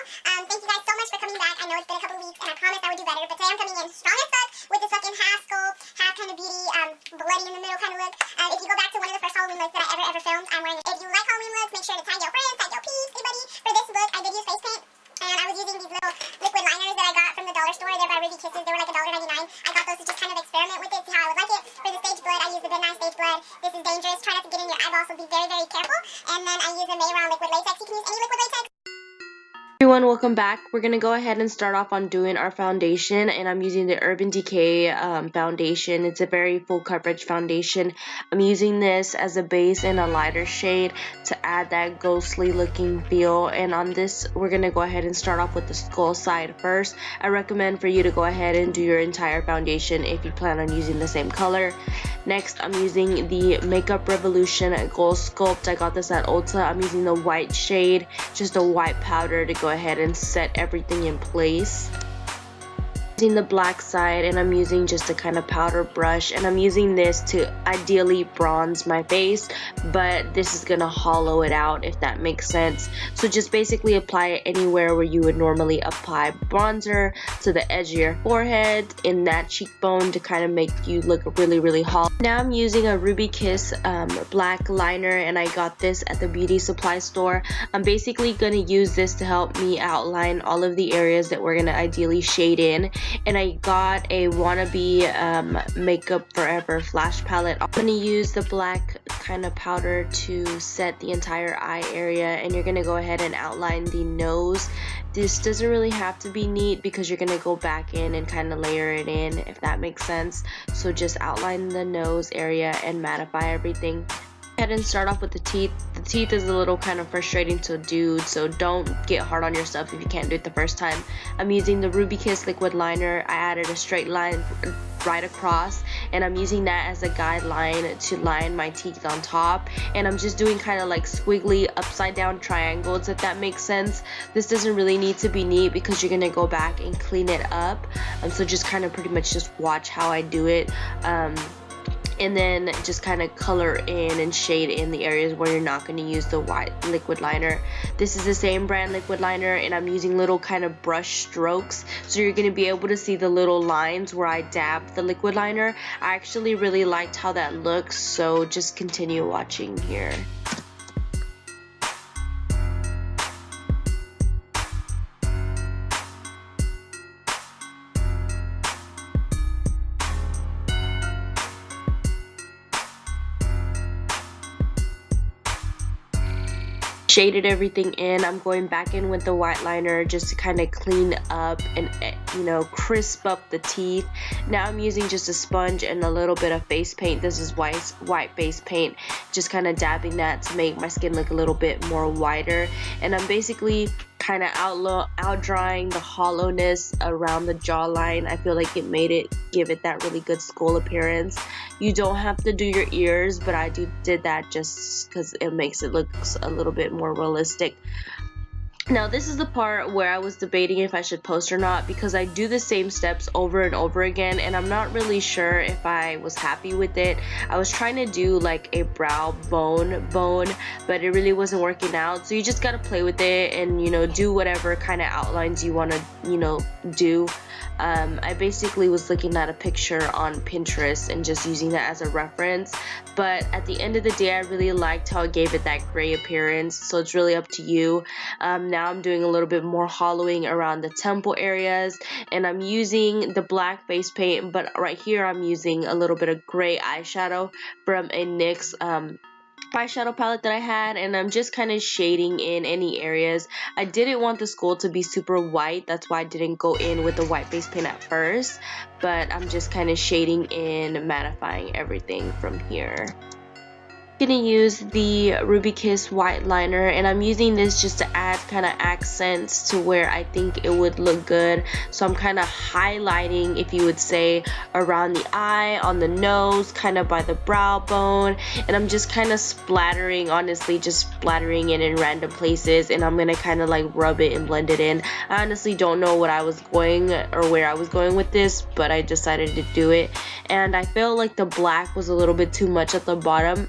channel. Thank you guys so much for coming back. I know it's been a couple of weeks and I promised I would do better, but today I'm coming in strong as fuck with this fucking half sculpt, half kind of beauty, bloody in the middle kind of look. If you go back to one of the first Halloween looks that I ever filmed, I'm wearing it. If you like Halloween looks, make sure to tag your friends, tag your peeps, everybody. For this look, I did use face paint. And I was using these little liquid liners that I got from the dollar store. They're by Ruby Kisses. They were like $1.99. I got those to just kind of experiment with it, see how I would like it. For the stage blood, I use the Good Night Stage Blood. This is dangerous. Try not to get in your eyeballs, so be very, very careful. And then I use the Mehron liquid latex. You can use any liquid latex. Everyone, welcome back. We're gonna go ahead and start off on doing our foundation, and I'm using the Urban Decay foundation. It's a very full coverage foundation. I'm using this as a base in a lighter shade to add that ghostly looking feel, and on this we're gonna go ahead and start off with the skull side first. I recommend for you to go ahead and do your entire foundation if you plan on using the same color. Next, I'm using the Makeup Revolution Ghost Sculpt. I got this at Ulta. I'm using the white shade, just a white powder, to go ahead and set everything in place. Using the black side, and I'm using just a kind of powder brush, and I'm using this to ideally bronze my face, but this is gonna hollow it out, if that makes sense. So just basically apply it anywhere where you would normally apply bronzer, to the edge of your forehead, in that cheekbone, to kind of make you look really hollow. Now I'm using a Ruby Kiss black liner, and I got this at the beauty supply store. I'm basically gonna use this to help me outline all of the areas that we're gonna ideally shade in. And I got a Wannabe Makeup Forever Flash Palette. I'm going to use the black kind of powder to set the entire eye area, and you're going to go ahead and outline the nose. This doesn't really have to be neat because you're going to go back in and kind of layer it in, if that makes sense. So just outline the nose area and mattify everything. Go ahead and start off with the teeth. The teeth is a little kind of frustrating to do, so don't get hard on yourself if you can't do it the first time. I'm using the Ruby Kiss liquid liner. I added a straight line right across, and I'm using that as a guideline to line my teeth on top, and I'm just doing kind of like squiggly upside down triangles, if that makes sense. This doesn't really need to be neat because you're gonna go back and clean it up, so just kind of pretty much just watch how I do it. And then just kind of color in and shade in the areas where you're not going to use the white liquid liner. This is the same brand liquid liner, and I'm using little kind of brush strokes, so you're going to be able to see the little lines where I dab the liquid liner. I actually really liked how that looks, so just continue watching here. Shaded everything in. I'm going back in with the white liner just to kind of clean up and, you know, crisp up the teeth. Now I'm using just a sponge and a little bit of face paint. This is white face paint, just kind of dabbing that to make my skin look a little bit more whiter. And I'm basically kind of outdrawing the hollowness around the jawline. I feel like it give it that really good skull appearance. You don't have to do your ears, but I did that just because it makes it look a little bit more realistic. Now this is the part where I was debating if I should post or not, because I do the same steps over and over again, and I'm not really sure if I was happy with it. I was trying to do like a brow bone, but it really wasn't working out. So you just gotta play with it and, you know, do whatever kind of outlines you want to, you know, do. I basically was looking at a picture on Pinterest and just using that as a reference, but at the end of the day I really liked how it gave it that gray appearance, so it's really up to you. Now I'm doing a little bit more hollowing around the temple areas, and I'm using the black face paint, but right here I'm using a little bit of gray eyeshadow from a NYX eyeshadow palette that I had, and I'm just kind of shading in any areas. I didn't want the skull to be super white, that's why I didn't go in with the white face paint at first, but I'm just kind of shading in, mattifying everything from here. Gonna use the Ruby Kiss white liner, and I'm using this just to add kind of accents to where I think it would look good. So I'm kind of highlighting, if you would say, around the eye, on the nose, kind of by the brow bone, and I'm just kind of splattering, honestly just splattering it in random places, and I'm gonna kind of like rub it and blend it in. I honestly don't know what I was going or where I was going with this, but I decided to do it, and I felt like the black was a little bit too much at the bottom.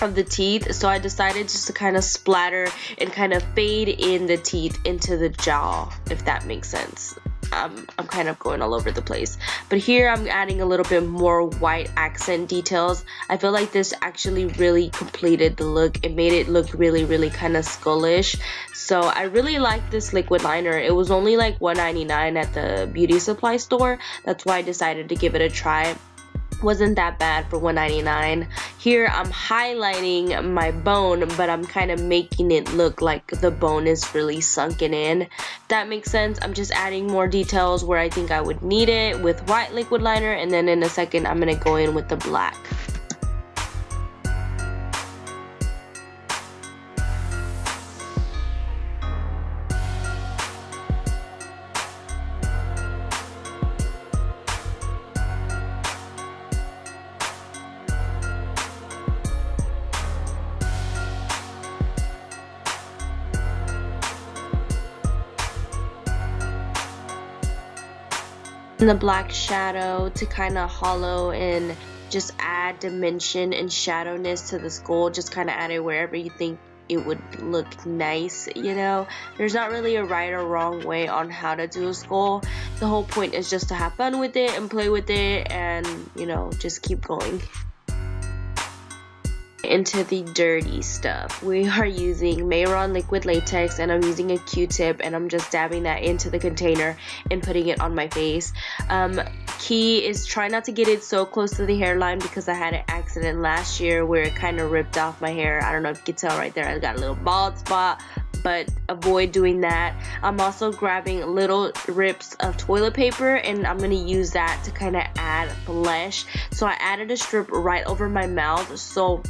of the teeth, so I decided just to kind of splatter and kind of fade in the teeth into the jaw, if that makes sense. I'm kind of going all over the place, but here I'm adding a little bit more white accent details. I feel like this actually really completed the look. It made it look really kind of skullish. So I really like this liquid liner. It was only like $1.99 at the beauty supply store. That's why I decided to give it a try. Wasn't that bad for $1.99. Here I'm highlighting my bone, but I'm kind of making it look like the bone is really sunken in. If that makes sense. I'm just adding more details where I think I would need it with white liquid liner, and then in a second I'm gonna go in with the black. And the black shadow to kind of hollow and just add dimension and shadowness to the skull. Just kind of add it wherever you think it would look nice, you know. There's not really a right or wrong way on how to do a skull. The whole point is just to have fun with it and play with it, and you know, just keep going. Into the dirty stuff, we are using Mehron liquid latex, and I'm using a Q-tip, and I'm just dabbing that into the container and putting it on my face. Key is try not to get it so close to the hairline, because I had an accident last year where it kind of ripped off my hair. I don't know if you can tell right there, I got a little bald spot, but avoid doing that. I'm also grabbing little rips of toilet paper, and I'm going to use that to kind of add flesh. So I added a strip right over my mouth, so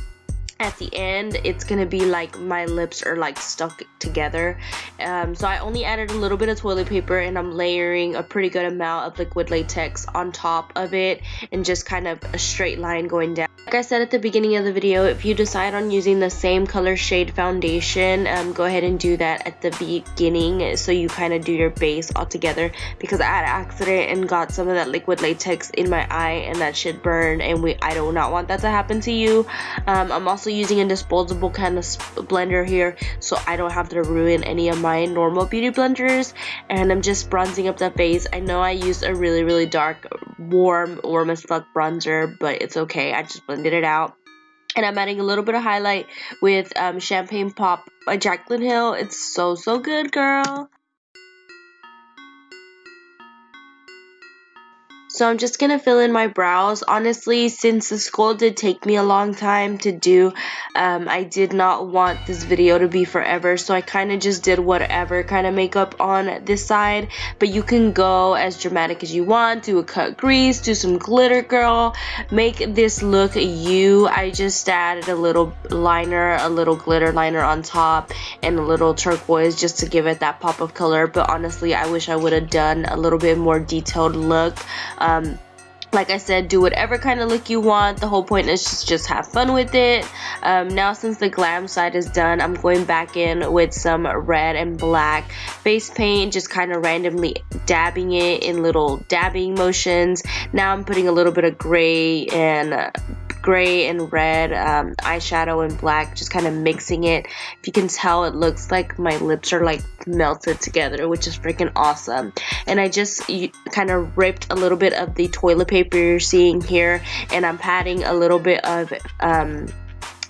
at the end it's gonna be like my lips are like stuck together. So I only added a little bit of toilet paper, and I'm layering a pretty good amount of liquid latex on top of it, and just kind of a straight line going down. Like I said at the beginning of the video, if you decide on using the same color shade foundation, go ahead and do that at the beginning, so you kind of do your base all together, because I had an accident and got some of that liquid latex in my eye, and that shit burned, and I do not want that to happen to you. I'm also using a disposable kind of blender here, so I don't have to ruin any of my normal beauty blenders, and I'm just bronzing up the face. I know I used a really dark warm as fuck bronzer, but it's okay, I just blended it out. And I'm adding a little bit of highlight with Champagne Pop by Jaclyn Hill. It's so good, girl. So I'm just going to fill in my brows. Honestly, since the skull did take me a long time to do, I did not want this video to be forever. So I kind of just did whatever kind of makeup on this side. But you can go as dramatic as you want. Do a cut crease, do some glitter, girl. Make this look you. I just added a little liner, a little glitter liner on top, and a little turquoise just to give it that pop of color. But honestly, I wish I would have done a little bit more detailed look. Like I said, do whatever kind of look you want. The whole point is just have fun with it. Now since the glam side is done, I'm going back in with some red and black face paint, just kind of randomly dabbing it in little dabbing motions. Now I'm putting a little bit of gray and red eyeshadow and black, just kind of mixing it. If you can tell, it looks like my lips are like melted together, which is freaking awesome. And I just kind of ripped a little bit of the toilet paper you're seeing here, and I'm patting a little bit of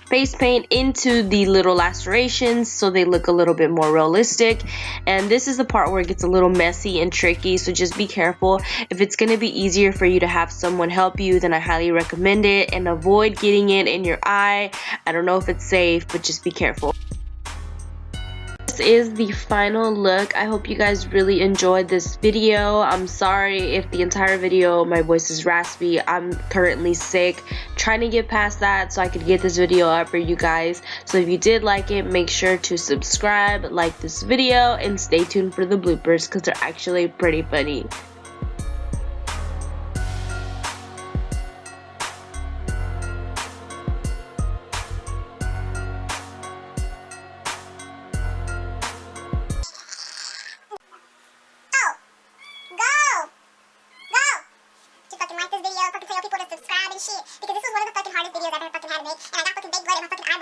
face paint into the little lacerations so they look a little bit more realistic. And this is the part where it gets a little messy and tricky, so just be careful. If it's going to be easier for you to have someone help you, then I highly recommend it, and avoid getting it in your eye. I don't know if it's safe, but just be careful. This is the final look. I hope you guys really enjoyed this video. I'm sorry if the entire video my voice is raspy. I'm currently sick, trying to get past that so I could get this video up for you guys. So if you did like it, make sure to subscribe, like this video, and stay tuned for the bloopers, because they're actually pretty funny. Because this was one of the fucking hardest videos I've ever fucking had to make, and I got fucking big blood in my fucking eye.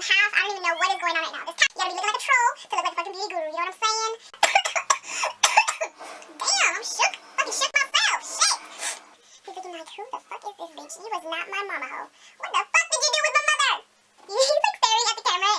half. I don't even know what is going on right now. This you gotta be looking like a troll to look like a fucking beauty guru. You know what I'm saying? Damn, I'm shook. Fucking shook myself. Shit. He's looking like, who the fuck is this bitch? You was not my mama hoe. What the fuck did you do with my mother? He's like staring at the camera.